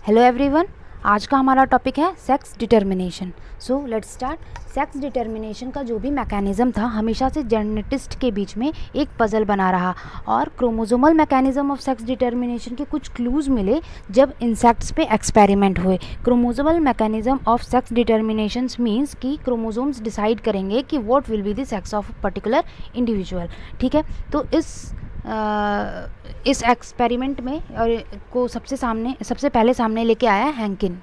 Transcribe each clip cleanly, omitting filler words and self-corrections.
Hello everyone, आज का हमारा टॉपिक है sex determination. So let's start. Sex determination का जो भी मैकेनिज़्म था हमेशा से जेनेटिस्ट के बीच में एक पज़ल बना रहा और chromosomal mechanism of sex determination के कुछ क्लूज़ मिले जब इंसेक्ट्स पे एक्सपेरिमेंट हुए। Chromosomal mechanism of sex determination means कि क्रोमोसोम्स डिसाइड करेंगे कि what will be the sex of particular individual. ठीक है, तो इस एक्सपेरिमेंट में और को सबसे पहले सामने लेके आया हैंकिंग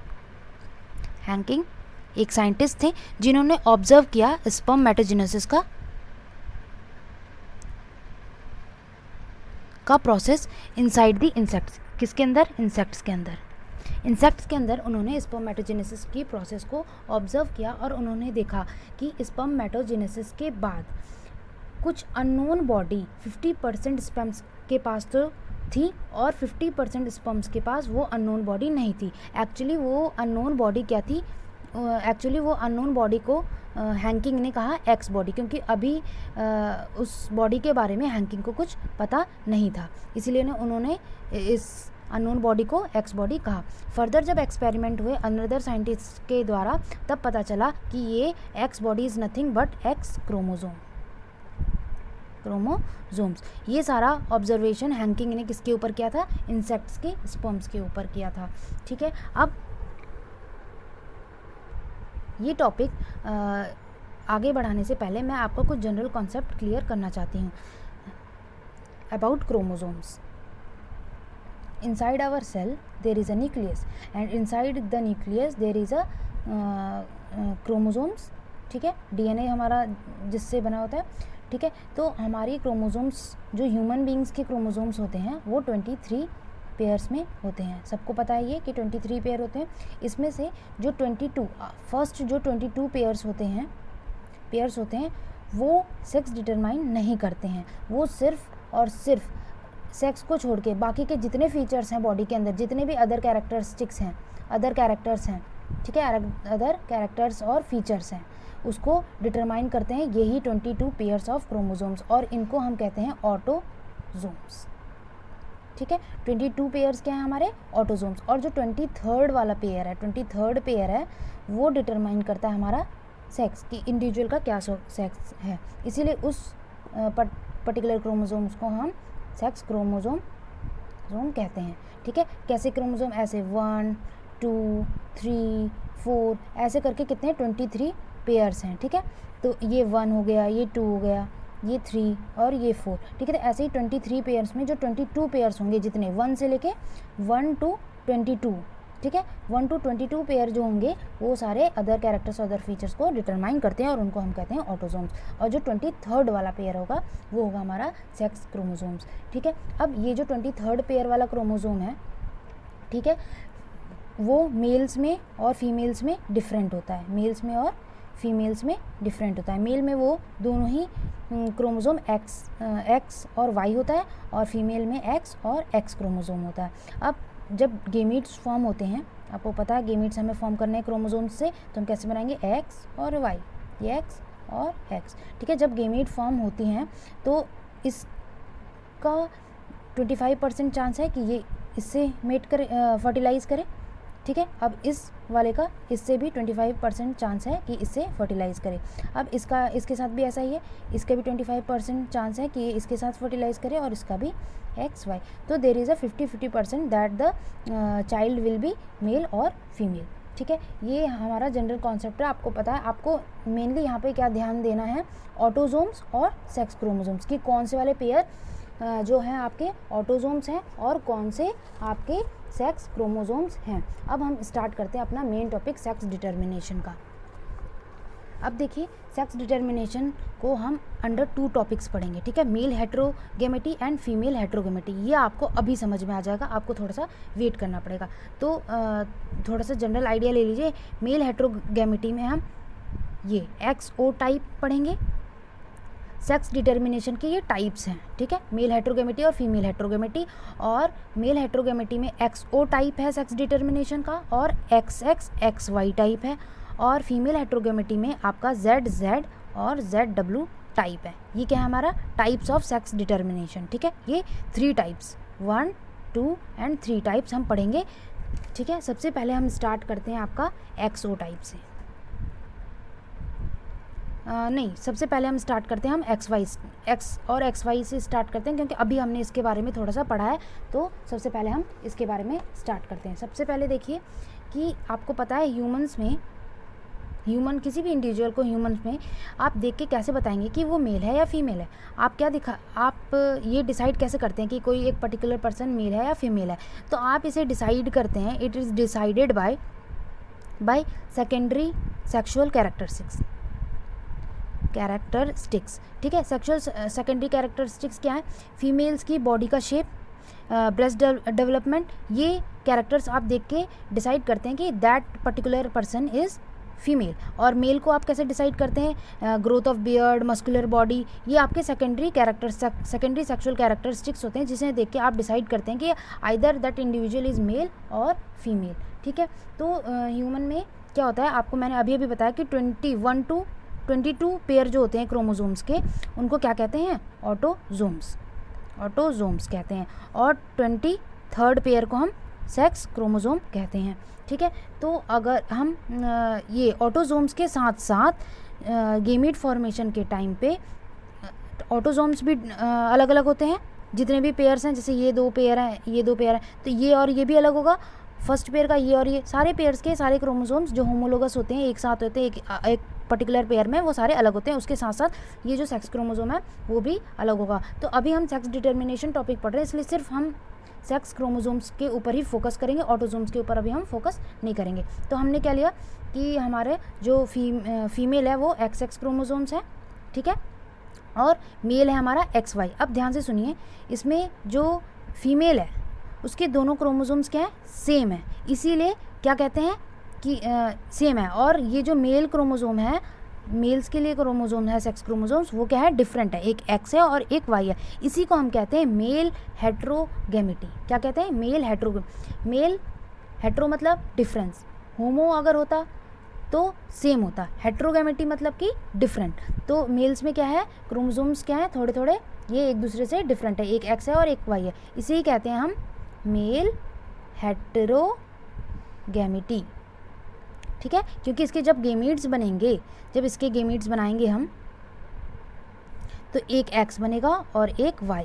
एक साइंटिस्ट थे जिन्होंने ऑब्जर्व किया स्पर्म मेटाजेनेसिस का प्रोसेस इनसाइड द इंसेक्ट्स। किसके अंदर? इंसेक्ट्स के अंदर उन्होंने स्पर्म मेटाजेनेसिस की प्रोसेस को ऑब्जर्व किया और उन्होंने देखा कि स्पर्म मेटाजेनेसिस के बाद कुछ अननोन बॉडी 50% स्पर्म्स के पास तो थी और 50% स्पर्म्स के पास वो अननोन बॉडी नहीं थी। एक्चुअली वो अननोन बॉडी क्या थी? वो अननोन बॉडी को हैंकिंग ने कहा एक्स बॉडी, क्योंकि अभी उस बॉडी के बारे में हैंकिंग को कुछ पता नहीं था, इसीलिए उन्होंने इस अननोन बॉडी को एक्स बॉडी कहा। फर्दर जब एक्सपेरिमेंट हुए अनदर साइंटिस्ट के द्वारा, तब पता चला कि ये x body is nothing but x chromosomes. ये सारा ऑब्जर्वेशन हैंकिंग ने किसके ऊपर किया था? इंसेक्ट्स के स्पर्म्स के ऊपर किया था। ठीक है, अब ये टॉपिक आगे बढ़ाने से पहले मैं आपको कुछ जनरल कॉन्सेप्ट क्लियर करना चाहती हूँ about chromosomes. Inside our cell there is a nucleus and inside the nucleus there is a chromosomes. ठीक है, डीएनए हमारा जिससे बना होता है। ठीक है, तो हमारी क्रोमोसोम्स जो ह्यूमन बींग्स के क्रोमोसोम्स होते हैं वो 23 पेयर्स में होते हैं। सबको पता है ये कि 23 पेयर होते हैं। इसमें से जो 22 पेयर्स होते हैं वो सेक्स डिटरमाइन नहीं करते हैं। वो सिर्फ और सिर्फ सेक्स को छोड़ के बाकी के जितने फीचर्स हैं बॉडी के अंदर, जितने भी अदर कैरेक्टर्स हैं, ठीक है, अदर कैरेक्टर्स और फीचर्स हैं, उसको डिटरमाइन करते हैं यही 22 पेयर्स ऑफ क्रोमोसोम्स, और इनको हम कहते हैं ऑटोजोम्स। ठीक है, 22 पेयर्स क्या है हमारे? ऑटोजोम्स। और जो 23rd पेयर है वो डिटरमाइन करता है हमारा सेक्स कि इंडिविजुअल का क्या सेक्स है। इसीलिए उस पर्टिकुलर क्रोमोसोम्स को हम सेक्स क्रोमोसोम कहते हैं। ठीक है, कैसे क्रोमोसोम? ऐसे 1 2 3 4 ऐसे करके कितने 23 पेयर्स हैं। ठीक है, तो ये 1 हो गया, ये 2 हो गया, ये 3 और ये 4। ठीक है, तो ऐसे ही 23 पेयर्स में जो 22 पेयर्स होंगे, जितने 1 से लेके 1 to 22, ठीक है, 1 to 22 पेयर जो होंगे वो सारे अदर कैरेक्टर्स अदर फीचर्स को डिटरमाइन करते हैं और उनको हम कहते हैं ऑटोजोम्स। और जो 23rd वाला पेयर होगा वो होगा हमारा सेक्स क्रोमोसोम्स। ठीक है, अब ये जो 23rd पेयर वाला क्रोमोसोम है, ठीक है, वो मेल्स में और फीमेल्स में डिफरेंट होता है। मेल में वो दोनों ही क्रोमोसोम एक्स और वाई होता है, और फीमेल में एक्स और एक्स क्रोमोसोम होता है। अब जब गेमीट्स फॉर्म होते हैं, आपको पता है गेमीट्स हमें फॉर्म करने हैं क्रोमोसोम्स से, तो हम कैसे बनाएंगे? एक्स और वाई, ये एक्स और एक्स। ठीक है, जब गेमीट फॉर्म होती हैं तो इसका 25% चांस है कि ये इससे फर्टिलाइज करे। ठीक है, अब इस वाले का इससे भी 25% चांस है कि इससे फर्टिलाइज़ करे। अब इसके साथ भी ऐसा ही है, इसका भी 25% चांस है कि ये इसके साथ फर्टिलाइज़ करे, और इसका भी एक्स वाई। तो there is a 50-50% that the child will be male और फीमेल। ठीक है, ये हमारा जनरल कॉन्सेप्ट है। आपको पता है, आपको मेनली यहाँ पे क्या ध्यान देना है? ऑटोजोम्स और सेक्स क्रोमोसोम्स की कौन से वाले पेयर जो हैं आपके ऑटोजोम्स हैं और कौन से आपके सेक्स क्रोमोसोम्स हैं। अब हम स्टार्ट करते हैं अपना मेन टॉपिक सेक्स डिटर्मिनेशन का। अब देखिए, सेक्स डिटर्मिनेशन को हम अंडर 2 टॉपिक्स पढ़ेंगे। ठीक है, मेल हेट्रोगेमेटी एंड फीमेल हेट्रोगेमेटी। ये आपको अभी समझ में आ जाएगा, आपको थोड़ा सा वेट करना पड़ेगा। तो थोड़ा सा जनरल आइडिया ले लीजिए। मेल हेट्रोगेमेटी में हम ये XO टाइप पढ़ेंगे। सेक्स डिटर्मिनेशन के ये टाइप्स हैं। ठीक है, मेल हेट्रोगेमेटी और फीमेल हेट्रोगेमेटी। और मेल हेट्रोगेमेटी में XO टाइप है सेक्स डिटर्मिनेशन का, और XX XY टाइप है। और फीमेल हेट्रोगेमेटी में आपका ZZ और ZW टाइप है। ये क्या है हमारा? Types of sex determination. ठीक है, ये 3 टाइप्स 1 2 एंड 3 टाइप्स हम पढ़ेंगे ठीक है, सबसे पहले हम स्टार्ट करते हैं आपका एक्सओ टाइप से। नहीं, सबसे पहले हम स्टार्ट करते हैं हम एक्स वाई से स्टार्ट करते हैं, क्योंकि अभी हमने इसके बारे में थोड़ा सा पढ़ा है। तो सबसे पहले हम इसके बारे में स्टार्ट करते हैं। सबसे पहले देखिए कि आपको पता है ह्यूमन किसी भी इंडिविजुअल को ह्यूमंस में आप देख के कैसे बताएंगे कि वो मेल है या फीमेल है? आप ये डिसाइड कैसे करते हैं कि कोई एक पर्टिकुलर पर्सन मेल है या फीमेल है? तो आप इसे डिसाइड करते हैं, it is decided by secondary sexual characteristics. ठीक है, सेकेंडरी कैरेक्टरिस्टिक्स क्या है? फीमेल्स की बॉडी का शेप, ब्रेस्ट डेवलपमेंट, ये कैरेक्टर्स आप देख के डिसाइड करते हैं कि that particular person is female. और मेल को आप कैसे डिसाइड करते हैं? Growth of beard, muscular body, ये आपके सेकेंडरी सेक्सुअल कैरेक्टरिस्टिक्स होते हैं, जिसे देख के आप डिसाइड करते हैं कि either that individual is male और फीमेल। ठीक है, तो ह्यूमन में क्या होता है, आपको मैंने अभी बताया कि 21 to 22 पेयर जो होते हैं क्रोमोसोम्स के, उनको क्या कहते हैं? ऑटोजोम्स कहते हैं। और 23rd पेयर को हम सेक्स क्रोमोसोम कहते हैं। ठीक है, तो अगर हम ये ऑटोजोम्स के साथ साथ गेमीट फॉर्मेशन के टाइम पे ऑटोजोम्स भी अलग अलग होते हैं। जितने भी पेयर्स हैं, जैसे ये 2 पेयर हैं, तो ये और ये भी अलग होगा। फर्स्ट पेयर का ये और ये, सारे पेयर्स के सारे क्रोमोसोम्स जो होमोलोगस होते हैं, एक साथ होते हैं एक पर्टिकुलर पेयर में, वो सारे अलग होते हैं। उसके साथ साथ ये जो सेक्स क्रोमोसोम है वो भी अलग होगा। तो अभी हम सेक्स डिटर्मिनेशन टॉपिक पढ़ रहे हैं, इसलिए सिर्फ हम सेक्स क्रोमोसोम्स के ऊपर ही फोकस करेंगे, ऑटोजोम्स के ऊपर अभी हम फोकस नहीं करेंगे। तो हमने क्या लिया कि हमारे जो फीमेल है वो XX क्रोमोसोम्स है। ठीक है, और मेल है हमारा XY। अब ध्यान से सुनिए, इसमें जो फीमेल है उसके दोनों क्रोमोसोम्स क्या है? सेम है, इसीलिए क्या कहते हैं कि सेम है। और ये जो मेल क्रोमोसोम है, मेल्स के लिए क्रोमोसोम है सेक्स क्रोमोसोम्स, वो क्या है? डिफरेंट है, एक X है और एक Y है। इसी को हम कहते हैं मेल हेट्रोगेमिटी। क्या कहते हैं? मेल हेट्रो मतलब डिफरेंस, होमो अगर होता तो सेम होता, हेट्रोगेमिटी मतलब कि डिफरेंट। तो मेल्स में क्या है? क्रोमोसोम्स क्या है? थोड़े थोड़े ये एक दूसरे से डिफरेंट है, एक X है और एक Y है, इसे ही कहते हैं हम मेल हेट्रोगेमिटी। ठीक है, क्योंकि इसके जब इसके गेमीट्स बनाएंगे हम, तो एक X बनेगा और एक Y।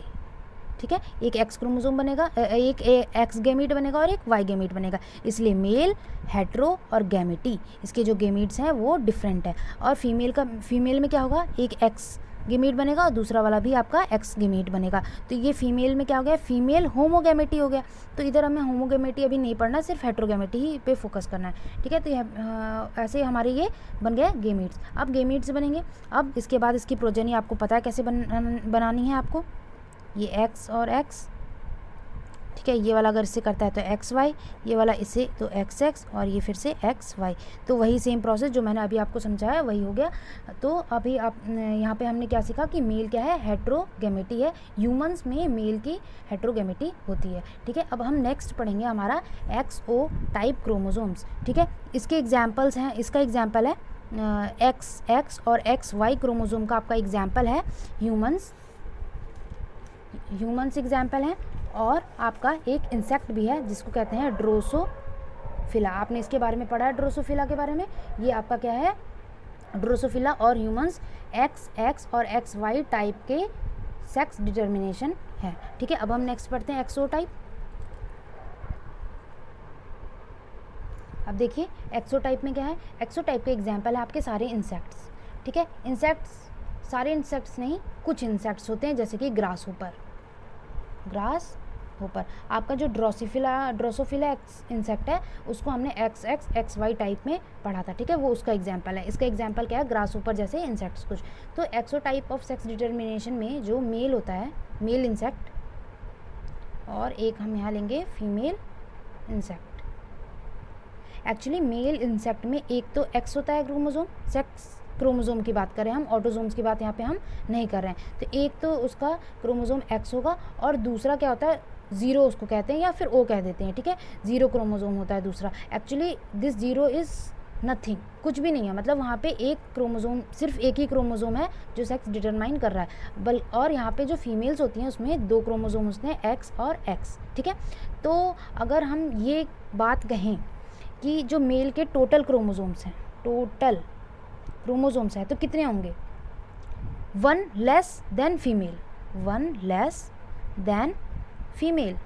ठीक है, एक X क्रोमोसोम बनेगा, एक X गेमीट बनेगा और एक Y गेमीट बनेगा, इसलिए मेल हेट्रो और गेमिटी, इसके जो गेमीट्स हैं वो डिफरेंट है। और फीमेल में क्या होगा? एक X गेमीट बनेगा और दूसरा वाला भी आपका X गेमीट बनेगा। तो ये फीमेल में क्या हो गया? फीमेल होमोगेमिटी हो गया। तो इधर हमें होमोगेमिटी अभी नहीं पढ़ना, सिर्फ हेट्रोगेमिटी ही पे फोकस करना है। ठीक है, तो ऐसे हमारे ये बन गए गेमीट्स। अब गेमीट्स बनेंगे, अब इसके बाद इसकी प्रोजेनी आपको पता है कैसे बनानी है आपको, ये X और X। ठीक है, ये वाला अगर इससे करता है तो XY, ये वाला इसे तो XX, और ये फिर से XY। तो वही सेम प्रोसेस जो मैंने अभी आपको समझाया वही हो गया। तो अभी आप यहाँ पे हमने क्या सीखा कि मेल क्या है? हेट्रोगेमिटी है। ह्यूमंस में मेल की हेट्रोगेमिटी होती है। ठीक है, अब हम नेक्स्ट पढ़ेंगे हमारा XO टाइप क्रोमोसोम्स। ठीक है, इसके एग्जाम्पल्स हैं, इसका एग्जाम्पल है XX और XY क्रोमोसोम का आपका एग्जाम्पल है ह्यूमंस एग्जाम्पल है। और आपका एक इंसेक्ट भी है जिसको कहते हैं ड्रोसोफिला। आपने इसके बारे में पढ़ा है ड्रोसोफिला के बारे में। ये आपका क्या है? ड्रोसोफिला और ह्यूमंस XX और XY टाइप के सेक्स डिटर्मिनेशन है। ठीक है, अब हम नेक्स्ट पढ़ते हैं एक्सो टाइप। अब देखिए एक्सो टाइप में क्या है? एक्सो टाइप के एग्जाम्पल है आपके सारे इंसेक्ट्स। ठीक है, सारे इंसेक्ट्स नहीं, कुछ इंसेक्ट्स होते हैं, जैसे कि ग्रास होपर। आपका जो ड्रोसोफिला इंसेक्ट है उसको हमने XX XY टाइप में पढ़ा था। ठीक है, वो उसका एग्जाम्पल है। इसका एग्जाम्पल क्या है? ग्रास होपर जैसे इंसेक्ट्स कुछ। तो एक्सो टाइप ऑफ सेक्स डिटर्मिनेशन में जो मेल होता है, मेल इंसेक्ट, और एक हम यहाँ लेंगे female insect. Actually male insect में एक तो X होता है क्रोमोसोम, सेक्स क्रोमोसोम की बात करें हम, ऑटोजोम्स की बात यहाँ पे हम नहीं कर रहे हैं। तो एक तो उसका क्रोमोसोम X होगा, और दूसरा क्या होता है? 0 उसको कहते हैं, या फिर O कह देते हैं। ठीक है, 0 क्रोमोसोम होता है दूसरा। एक्चुअली दिस 0 इज़ नथिंग, कुछ भी नहीं है। मतलब वहाँ पे एक क्रोमोसोम, सिर्फ एक ही क्रोमोसोम है जो सेक्स डिटरमाइन कर रहा है। और यहाँ पे जो फीमेल्स होती हैं उसमें 2 क्रोमोसोम होते हैं, एक्स और एक्स, ठीक है। तो अगर हम ये बात कहें कि जो मेल के टोटल क्रोमोसोम्स हैं, टोटल क्रोमोसोम्स हैं, तो कितने होंगे? 1 less than female, 1 less than female.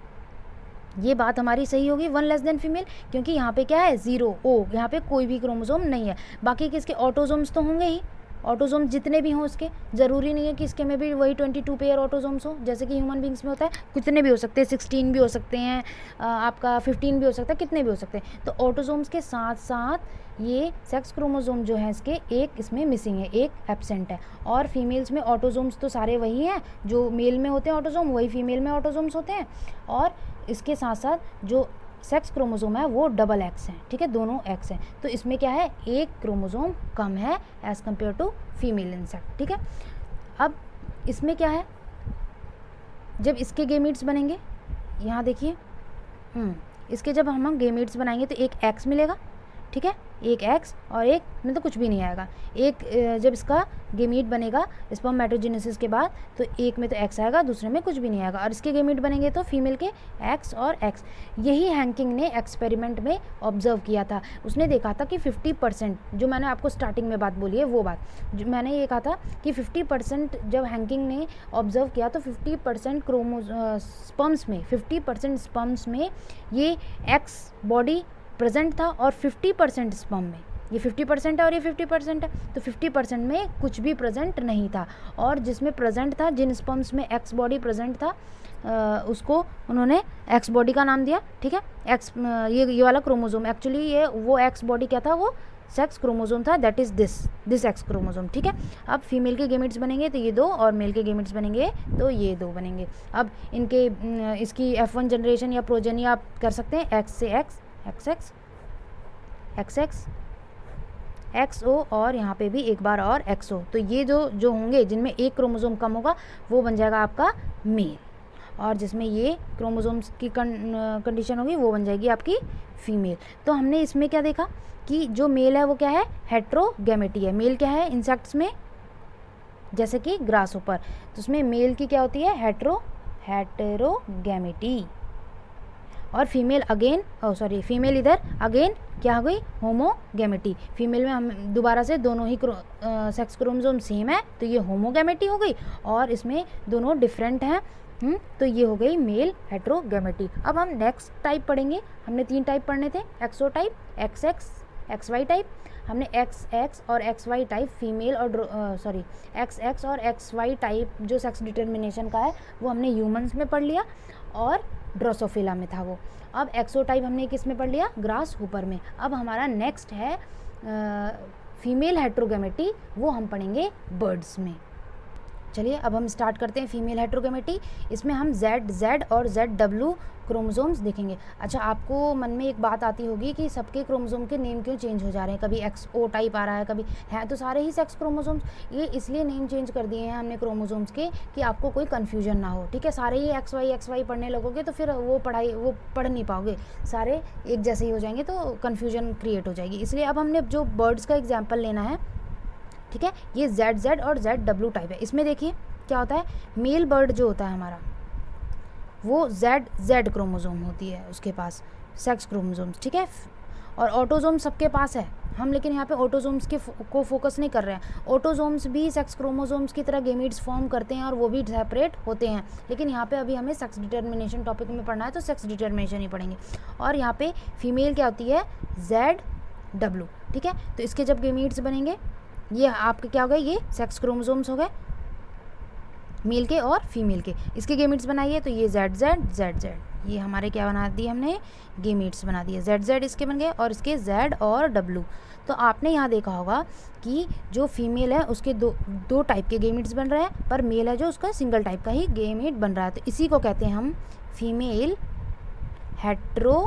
ये बात हमारी सही होगी, 1 लेस देन फीमेल, क्योंकि यहाँ पे क्या है? 0 ओ, यहाँ पे कोई भी क्रोमोसोम नहीं है। बाकी किसके? ऑटोसोम्स तो होंगे ही, ऑटोसोम जितने भी हों उसके, ज़रूरी नहीं है कि इसके में भी वही 22 पेयर ऑटोसोम्स हो जैसे कि ह्यूमन बींग्स में होता है। कितने भी हो सकते हैं, 16 भी हो सकते हैं, आपका 15 भी हो सकता है, कितने भी हो सकते हैं। तो ऑटोसोम्स के साथ साथ ये सेक्स क्रोमोसोम जो है इसके एक इसमें मिसिंग है, एक एब्सेंट है। और फीमेल्स में ऑटोसोम्स तो सारे वही हैं, जो मेल में होते हैं ऑटोसोम वही फीमेल में ऑटोसोम्स होते हैं। और इसके साथ साथ जो सेक्स क्रोमोसोम है वो डबल एक्स हैं, ठीक है, दोनों एक्स हैं। तो इसमें क्या है? एक क्रोमोसोम कम है as compare to female insect, ठीक है। अब इसमें क्या है? जब इसके गेमीट्स बनेंगे, यहाँ देखिए, इसके जब हम गेमीट्स बनाएंगे तो एक एक्स मिलेगा, ठीक है, एक एक्स, और एक में तो कुछ भी नहीं आएगा। एक जब इसका गेमीट बनेगा स्पर्मेटोजेनेसिस के बाद, तो एक में तो एक्स आएगा, दूसरे में कुछ भी नहीं आएगा। और इसके गेमीट बनेंगे तो फीमेल के एक्स और एक्स। यही हैंकिंग ने एक्सपेरिमेंट में ऑब्जर्व किया था। उसने देखा था कि 50%, जो मैंने आपको स्टार्टिंग में बात बोली है वो बात, जो मैंने ये कहा था कि 50% जब हैंकिंग ने ऑब्जर्व किया तो 50% स्पर्म्स में, 50% स्पर्म्स में ये एक्स बॉडी प्रेजेंट था, और 50% स्पर्म में, ये 50% है और ये 50% है, तो 50% में कुछ भी प्रेजेंट नहीं था। और जिसमें प्रेजेंट था, जिन स्पर्म्स में एक्स बॉडी प्रेजेंट था, उसको उन्होंने एक्स बॉडी का नाम दिया, ठीक है। एक्स, ये वाला क्रोमोसोम, एक्चुअली ये वो एक्स बॉडी क्या था? वो सेक्स क्रोमोसोम था, that is this x chromosome, ठीक है। अब फीमेल के गेमेट्स बनेंगे तो ये 2, और मेल के गेमेट्स बनेंगे तो ये 2 बनेंगे। अब इनके इसकी F1 जनरेशन या प्रोजेनी आप कर सकते हैं, एक्स से एक्स, XX, XX, XO, और यहाँ पे भी एक बार और XO। तो ये जो होंगे जिनमें एक क्रोमोसोम कम होगा वो बन जाएगा आपका मेल, और जिसमें ये क्रोमोसोम्स की कंडीशन होगी वो बन जाएगी आपकी फीमेल। तो हमने इसमें क्या देखा कि जो मेल है वो क्या है? हेट्रोगैमेटी है। मेल क्या है इंसेक्ट्स में? जैसे कि ग्रासहोपर, तो उसमें मेल की क्या होती है? हेटेरोगैमेटी। और फीमेल अगेन, सॉरी, फीमेल इधर अगेन क्या हो गई? होमोगैमेटी। फीमेल में हम दोबारा से दोनों ही सेक्स क्रोमोसोम सेम है तो ये होमोगैमेटी हो गई, और इसमें दोनों डिफरेंट हैं, तो ये हो गई मेल हेट्रोगैमेटी। अब हम नेक्स्ट टाइप पढ़ेंगे। हमने 3 टाइप पढ़ने थे, एक्सो टाइप, XX, XY टाइप। हमने XX और XY टाइप फीमेल और XX और XY टाइप जो सेक्स डिटर्मिनेशन का है वो हमने ह्यूमंस में पढ़ लिया, और ड्रोसोफिला में था वो। अब एक्सो टाइप हमने किस में पढ़ लिया? ग्रास हुपर में। अब हमारा नेक्स्ट है फीमेल हेट्रोगैमेटी, वो हम पढ़ेंगे बर्ड्स में। चलिए अब हम स्टार्ट करते हैं फीमेल हेट्रोगैमेटी। इसमें हम ZZ और ZW क्रोमोसोम्स देखेंगे। अच्छा, आपको मन में एक बात आती होगी कि सबके क्रोमोसोम के नेम क्यों चेंज हो जा रहे हैं? कभी XO टाइप आ रहा है, कभी है तो सारे ही सेक्स क्रोमोसोम्स। ये इसलिए नेम चेंज कर दिए हैं हमने क्रोमोसोम्स के कि आपको कोई कन्फ्यूजन ना हो, ठीक है। सारे ही XY पढ़ने लगोगे तो फिर वो पढ़ नहीं पाओगे, सारे एक जैसे ही हो जाएंगे तो कन्फ्यूजन क्रिएट हो जाएगी। इसलिए अब हमने जो बर्ड्स का एग्जाम्पल लेना है, ठीक है, ये ZZ और ZW टाइप है। इसमें देखिए क्या होता है, मेल बर्ड जो होता है हमारा वो ZZ क्रोमोसोम होती है उसके पास, सेक्स क्रोमोसोम्स, ठीक है। और ऑटोसोम सबके पास है, हम लेकिन यहाँ पे ऑटोसोम्स को फोकस नहीं कर रहे हैं। ऑटोसोम्स भी सेक्स क्रोमोसोम्स की तरह गेमीट्स फॉर्म करते हैं और वो भी सेपरेट होते हैं, लेकिन यहाँ पे अभी हमें सेक्स डिटर्मिनेशन टॉपिक में पढ़ना है तो सेक्स डिटर्मिनेशन ही पढ़ेंगे। और यहाँ पे फीमेल क्या होती है? ZW, ठीक है। तो इसके जब गेमीट्स बनेंगे, ये आपके क्या हो गए? ये सेक्स क्रोमोसोम्स हो गए मेल के और फीमेल के। इसके गेमीट्स बनाइए तो ये ZZ, ये हमारे क्या बना दिए हमने? गेमीट्स बना दिए। ZZ इसके बन गए और इसके Z और W। तो आपने यहाँ देखा होगा कि जो फीमेल है उसके दो टाइप के गेमीट्स बन रहे हैं, पर मेल है जो उसका सिंगल टाइप का ही गेमीट बन रहा है। तो इसी को कहते हैं हम फीमेल हेट्रोगैमेटी,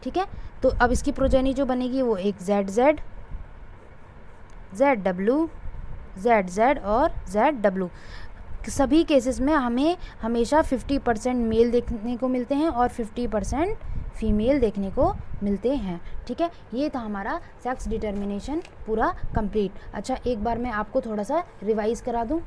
ठीक है। तो अब इसकी प्रोजेनी जो बनेगी वो एक ZZ, ZW, ZZ और ZW। सभी केसेस में हमें हमेशा 50% मेल देखने को मिलते हैं और 50% फीमेल देखने को मिलते हैं। ठीक है, ये था हमारा सेक्स डिटर्मिनेशन पूरा कंप्लीट। अच्छा, एक बार मैं आपको थोड़ा सा रिवाइज करा दूं।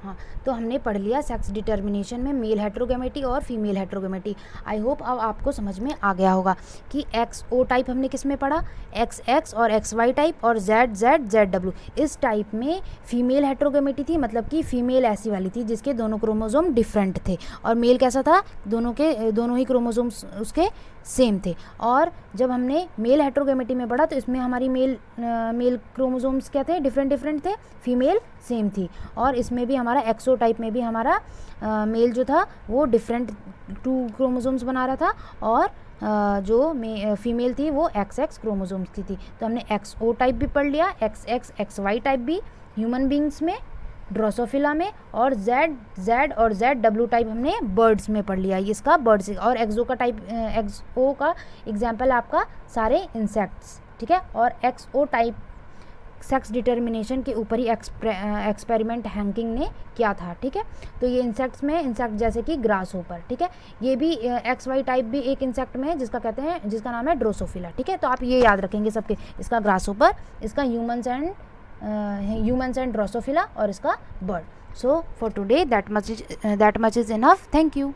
हाँ, तो हमने पढ़ लिया सेक्स डिटर्मिनेशन में मेल हेट्रोगेमेटी और फीमेल हेट्रोगेमेटी। आई होप अब आपको समझ में आ गया होगा कि XO टाइप हमने किस में पढ़ा, XX और XY टाइप और ZZ ZW। इस टाइप में फीमेल हेट्रोगेमेटी थी, मतलब कि फीमेल ऐसी वाली थी जिसके दोनों क्रोमोसोम डिफरेंट थे, और मेल कैसा था, दोनों ही क्रोमोसोम्स उसके सेम थे। और जब हमने मेल हेट्रोगेमेटी में पढ़ा तो इसमें हमारी मेल क्रोमोसोम्स क्या थे, डिफरेंट थे, फीमेल सेम थी। और इसमें भी हमारा XO टाइप में भी हमारा मेल जो था वो डिफरेंट 2 क्रोमोसोम्स बना रहा था, और जो फीमेल थी वो XX क्रोमोसोम्स की थी। तो हमने XO टाइप भी पढ़ लिया, XX XY टाइप भी ह्यूमन बींग्स में, ड्रोसोफिला में, और Z और ZW टाइप हमने बर्ड्स में पढ़ लिया। इसका बर्ड्स और XO का एग्जाम्पल आपका सारे इंसेक्ट्स। ठीक है, और XO टाइप सेक्स डिटर्मिनेशन के ऊपर ही एक्सपेरिमेंट हैंकिंग ने किया था। ठीक है, तो ये इंसेक्ट जैसे कि ग्रास होपर। ठीक है, ये भी XY टाइप भी एक इंसेक्ट में है जिसका नाम है ड्रोसोफिला। ठीक है, तो आप ये याद रखेंगे सबके, इसका ग्रास होपर, इसका ह्यूमन्स एंड ड्रोसोफिला, और इसका bird. So for today that much is enough. Thank you.